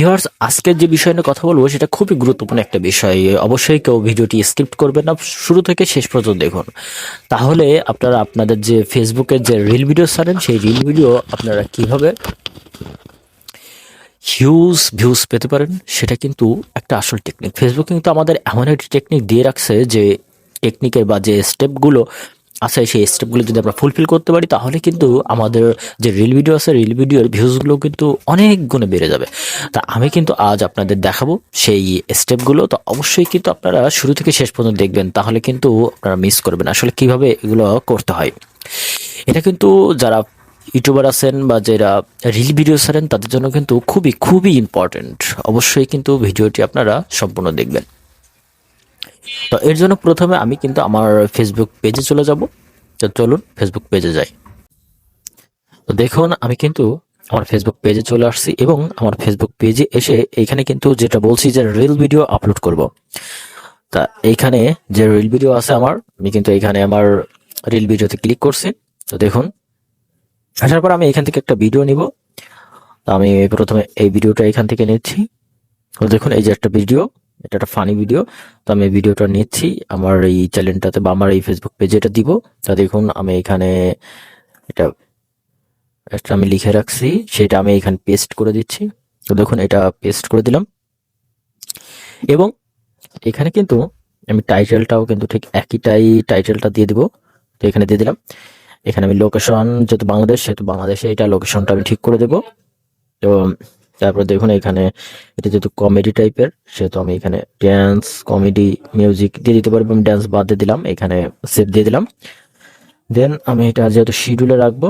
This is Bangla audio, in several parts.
ভিউয়ার্স, আজকের যে বিষয় নিয়ে কথা বলবো সেটা খুবই গুরুত্বপূর্ণ একটা বিষয়। অবশ্যই কেউ ভিডিওটি স্কিপ করবেন না, শুরু থেকে শেষ পর্যন্ত দেখুন। তাহলে আপনারা আপনাদের যে ফেসবুকের যে রিল ভিডিও ছাড়েন সেই রিল ভিডিও আপনারা কিভাবে হিউজ ভিউজ পেতে পারেন সেটা কিন্তু একটা আসল টেকনিক। ফেসবুক কিন্তু আমাদের এমন একটি টেকনিক দিয়ে রাখছে যে টেকনিকের বা যে স্টেপগুলো আছে সেই স্টেপগুলো যদি আমরা ফুলফিল করতে পারি তাহলে কিন্তু আমাদের যে রিল ভিডিও আছে রিল ভিডিওর ভিউজগুলো কিন্তু অনেক গুণে বেড়ে যাবে। তা আমি কিন্তু আজ আপনাদের দেখাবো সেই স্টেপগুলো। তো অবশ্যই কিন্তু আপনারা শুরু থেকে শেষ পর্যন্ত দেখবেন, তাহলে কিন্তু আপনারা মিস করবেন আসলে কিভাবে এগুলো করতে হয়। এটা কিন্তু যারা ইউটিউবার আছেন বা যারা রিল ভিডিও ছাড়েন তাদের জন্য কিন্তু খুবই খুবই ইম্পর্টেন্ট। অবশ্যই কিন্তু ভিডিওটি আপনারা সম্পূর্ণ দেখবেন। তো এর জন্য প্রথমে আমি কিন্তু আমার ফেসবুক পেজে চলে যাব। তো চলুন ফেসবুক পেজে যাই। তো দেখুন আমি কিন্তু আমার ফেসবুক পেজে চলে আসছি এবং আমার ফেসবুক পেজে এসে এইখানে কিন্তু যেটা বলছি যে রিল ভিডিও আপলোড করব। তা এইখানে যে রিল ভিডিও আছে আমি কিন্তু এখানে আমার রিল ভিডিওতে ক্লিক করছি। তো দেখুন আসার পর আমি এখান থেকে একটা ভিডিও নিব। তো আমি প্রথমে এই ভিডিওটা এখান থেকে নিচ্ছি। তো দেখুন এই যে একটা ভিডিও, এটা একটা ফানি ভিডিও। তো আমি এই ভিডিওটা নিচ্ছি আমার এই চ্যানেলটাতে বা আমার এই ফেসবুক পেজে এটা দিব। তা দেখুন আমি এখানে এটা একটা আমি লিখে রাখছি, সেটা আমি এখানে পেস্ট করে দিচ্ছি। তো দেখুন এটা পেস্ট করে দিলাম এবং এখানে কিন্তু আমি টাইটেলটাও কিন্তু ঠিক একইটাই টাইটেলটা দিয়ে দিব। তো এখানে দিয়ে দিলাম। এখানে আমি লোকেশন যেহেতু বাংলাদেশ সেহেতু বাংলাদেশে এটা লোকেশনটা আমি ঠিক করে দেব। তো তারপর দেখুন এখানে এটা যেহেতু কমেডি টাইপের সেহেতু আমি এখানে ড্যান্স কমেডি মিউজিক দিয়ে দিতে পারবো। আমি ড্যান্স বাদ দিয়ে দিলাম, এখানে সেভ দিয়ে দিলাম। দেন আমি এটা যেহেতু শিডিউলে রাখবো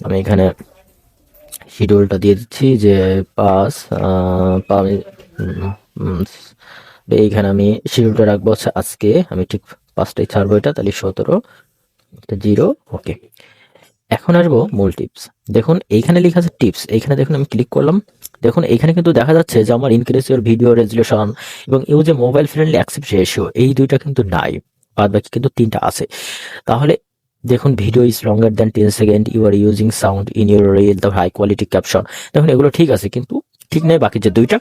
আমি এখানে শিডিউলটা দিয়ে দিচ্ছি যে পাঁচ এইখানে আমি শিডিউলটা রাখবো হচ্ছে আজকে আমি ঠিক 5টায় ছাড়বো এটা, তাহলে 17 ওকে। এখন আসবো মূল টিপস। দেখুন এইখানে লেখা আছে টিপস, এইখানে দেখুন আমি ক্লিক করলাম। দেখুন এইখানে কিন্তু দেখা যাচ্ছে যে আমার ইনক্রিজ ইউর ভিডিও রেজুলেশন এবং use a mobile friendly accept ratio, এই দুইটা কিন্তু নাই, বাদ বাকি কিন্তু 3টা আছে। তাহলে দেখুন video is longer than 10 second, you are using sound in your reel, the high quality caption. দেখুন এগুলো ঠিক আছে কিন্তু ঠিক নেই বাকি যে দুইটা।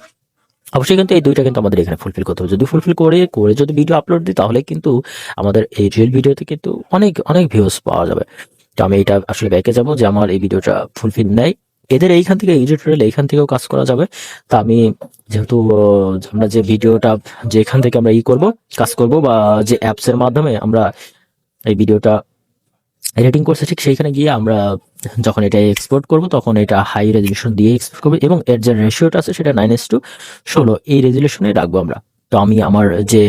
অবশ্যই কিন্তু এই দুইটা কিন্তু আমাদের এখানে ফুলফিল করতে হবে। যদি ফুলফিল করে করে যদি ভিডিও আপলোড দিই তাহলে কিন্তু আমাদের এই রিল ভিডিওতে কিন্তু অনেক অনেক ভিউজ পাওয়া যাবে। তো আমি এটা আসলে ব্যাকে যাবো যে আমার এই ভিডিওটা ফুলফিল নেই। এদের এইখান থেকে এডিটোরিয়াল এইখান থেকেও কাজ করা যাবে। তা আমি যেহেতু আমরা যে ভিডিওটা যে এখান থেকে আমরা কাজ করব বা যে অ্যাপস এর মাধ্যমে আমরা এই ভিডিওটা এডিটিং করছে ঠিক সেইখানে গিয়ে আমরা যখন এটা এক্সপোর্ট করব তখন এটা হাই রেজলিউশন দিয়ে এক্সপোর্ট করবো এবং এর যে রেশিওটা আছে সেটা 9:16 এই রেজলিউশনে রাখবো আমরা। তো আমি আমার যে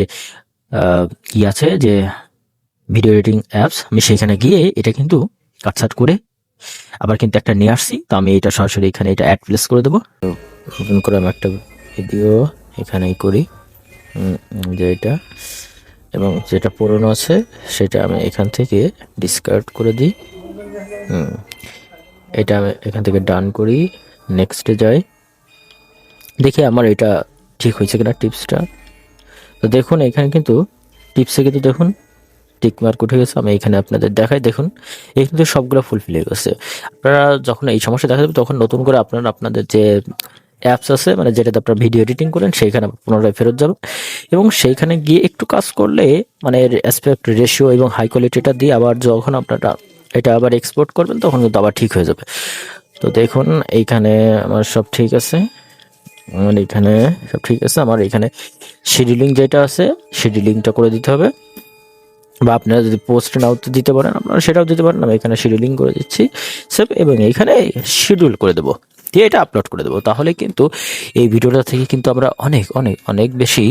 কি আছে যে ভিডিও এডিটিং অ্যাপস আমি সেখানে গিয়ে এটা কিন্তু কাটছাট করে আবার কিন্তু একটা নিয়ে আসছি। তো আমি এটা সরাসরি এখানে এটা অ্যাড প্লেস করে দেবো। নতুন করে আমি একটা ভিডিও এখানেই করি যে এটা, এবং যেটা পুরনো আছে সেটা আমি এখান থেকে ডিসকার্ড করে দিই। এটা আমি এখান থেকে ডান করি, নেক্সটে যাই, দেখি আমার এটা ঠিক হয়েছে কিনা টিপসটা। তো দেখুন এখানে কিন্তু টিপসে কিন্তু দেখুন টিক মার্ক উঠে গেছে। আমি এখানে আপনাদের দেখাই, দেখুন এই কিন্তু সবগুলো ফুলফিল হয়ে গেছে। আপনারা যখন এই সমস্যা দেখা যাবে তখন নতুন করে আপনারা আপনাদের যে অ্যাপস আছে মানে যেটাতে আপনারা ভিডিও এডিটিং করেন সেইখানে পুনরায় ফেরত যাবেন এবং সেইখানে গিয়ে একটু কাজ করলে মানে অ্যাসপেক্ট রেশিও এবং হাই কোয়ালিটিটা দিয়ে আবার যখন আপনারা এটা আবার এক্সপোর্ট করবেন তখন কিন্তু আবার ঠিক হয়ে যাবে। তো দেখুন এইখানে আমার সব ঠিক আছে, আমার এখানে সব ঠিক আছে। আমার এখানে শিডিউলিং যেটা আছে শিডিউলিংটা করে দিতে হবে, বা আপনারা যদি পোস্ট নাও দিতে পারেন আপনারা সেটাও দিতে পারেন। আমি এখানে শিডিউলিং করে দিচ্ছি সেভ এবং এইখানে শিডিউল করে দেবো দিয়ে এটা আপলোড করে দেবো। তাহলে কিন্তু এই ভিডিওটা থেকে কিন্তু আমরা অনেক অনেক অনেক বেশি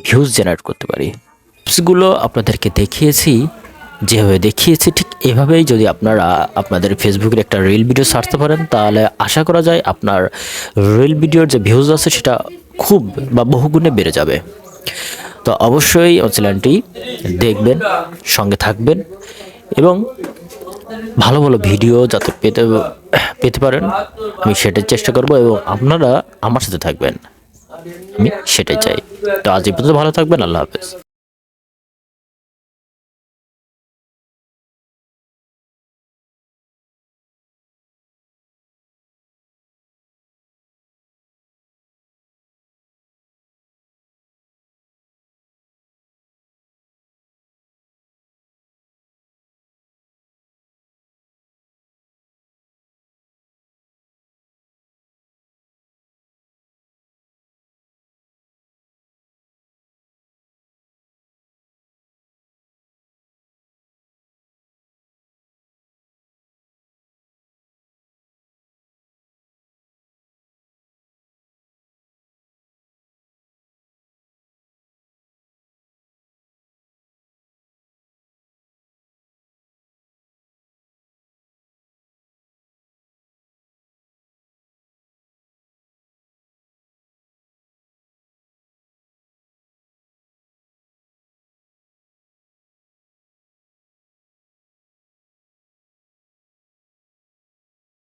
ভিউজ জেনারেট করতে পারি। টিপসগুলো আপনাদেরকে দেখিয়েছি, যেভাবে দেখিয়েছি ঠিক এভাবেই যদি আপনারা আপনাদের ফেসবুকের একটা রিল ভিডিও ছাড়তে পারেন তাহলে আশা করা যায় আপনার রিল ভিডিওর যে ভিউজ আছে সেটা খুব বা বহুগুণে বেড়ে যাবে। তো অবশ্যই আমার চ্যানেলটি দেখবেন, সঙ্গে থাকবেন এবং ভালো ভালো ভিডিও যাতে পেতে পারেন আমি সেটাই চেষ্টা করব এবং আপনারা আমার সাথে থাকবেন, আমি সেটাই চাই। তো আজ এই পর্যন্ত ভালো থাকবেন, আল্লাহ হাফেজ।